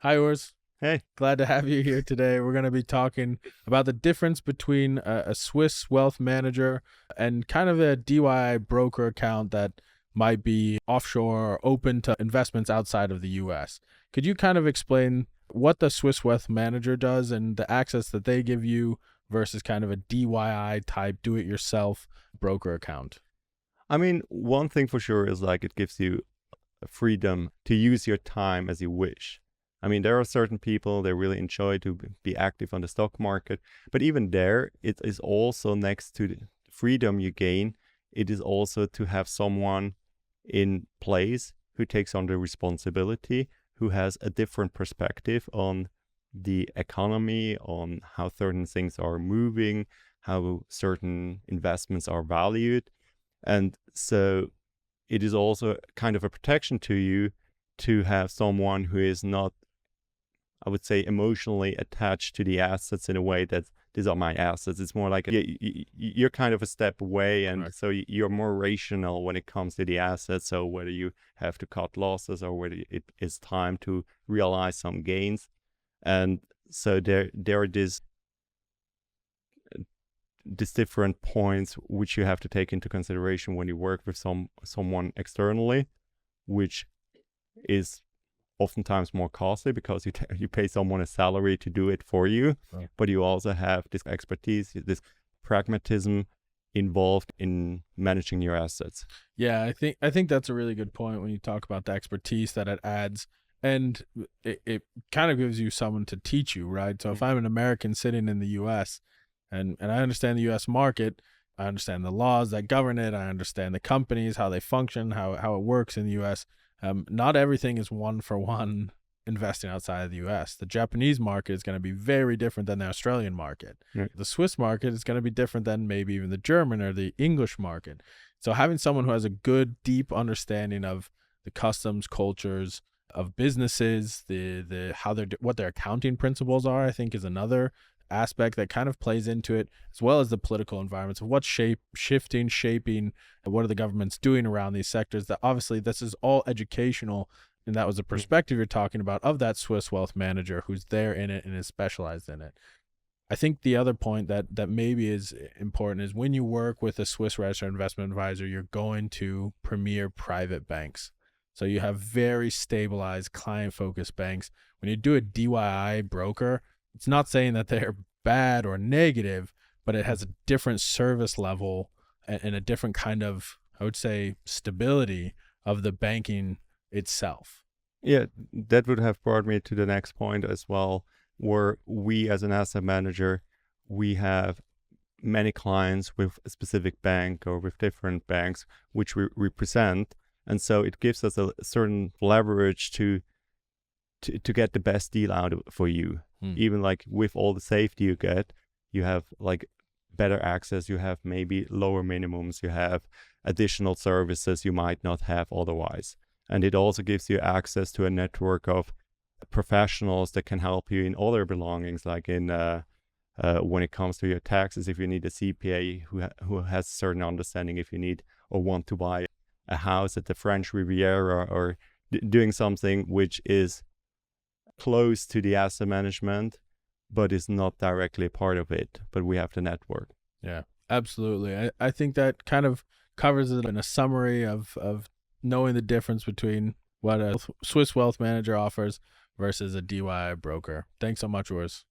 Hi, Urs. Hey. Glad to have you here today. We're going to be talking about the difference between a Swiss wealth manager and kind of a DIY broker account that might be offshore or open to investments outside of the US. Could you kind of explain what the Swiss wealth manager does and the access that they give you versus kind of a DIY type do-it-yourself broker account? I mean, one thing for sure is like it gives you freedom to use your time as you wish. I mean, there are certain people they really enjoy to be active on the stock market, but even there, it is also next to the freedom you gain, it is also to have someone in place who takes on the responsibility, who has a different perspective on the economy, on how certain things are moving, how certain investments are valued. And so it is also kind of a protection to you to have someone who is not, I would say, emotionally attached to the assets in a way that these are my assets. It's more like you're kind of a step away, and Right. so you're more rational when it comes to the assets. So whether you have to cut losses or whether it is time to realize some gains. And so there are these different points which you have to take into consideration when you work with someone externally, which is oftentimes more costly because you pay someone a salary to do it for you, Right. but you also have this expertise, this pragmatism involved in managing your assets. Yeah, I think that's a really good point when you talk about the expertise that it adds, and it kind of gives you someone to teach you, right? So if I'm an American sitting in the US and I understand the US market, I understand the laws that govern it, I understand the companies, how they function, how it works in the US. Not everything is one for one investing outside of the US. The Japanese market is going to be very different than the Australian market. Right. The Swiss market is going to be different than maybe even the German or the English market. So having someone who has a good, deep understanding of the customs, cultures of businesses, the how they're what their accounting principles are, I think is another aspect that kind of plays into it, as well as the political environments of what's shaping, what are the governments doing around these sectors. That obviously this is all educational, and that was the perspective you're talking about of that Swiss wealth manager who's there in it and is specialized in it. I think the other point that maybe is important is when you work with a Swiss registered investment advisor, you're going to premier private banks. So you have very stabilized client-focused banks. When you do a DIY broker, it's not saying that they're bad or negative, but it has a different service level and a different kind of, I would say, stability of the banking itself. Yeah, that would have brought me to the next point as well, where we as an asset manager, we have many clients with a specific bank or with different banks which we represent. And so it gives us a certain leverage to get the best deal out for you. Even like with all the safety you get, you have like better access, you have maybe lower minimums, you have additional services you might not have otherwise. And it also gives you access to a network of professionals that can help you in other belongings, like in when it comes to your taxes, if you need a CPA who has a certain understanding, if you need or want to buy a house at the French Riviera or doing something which is close to the asset management, but is not directly a part of it, but we have the network. Yeah, absolutely. I think that kind of covers it in a summary of knowing the difference between what a Swiss wealth manager offers versus a DIY broker. Thanks so much, Urs.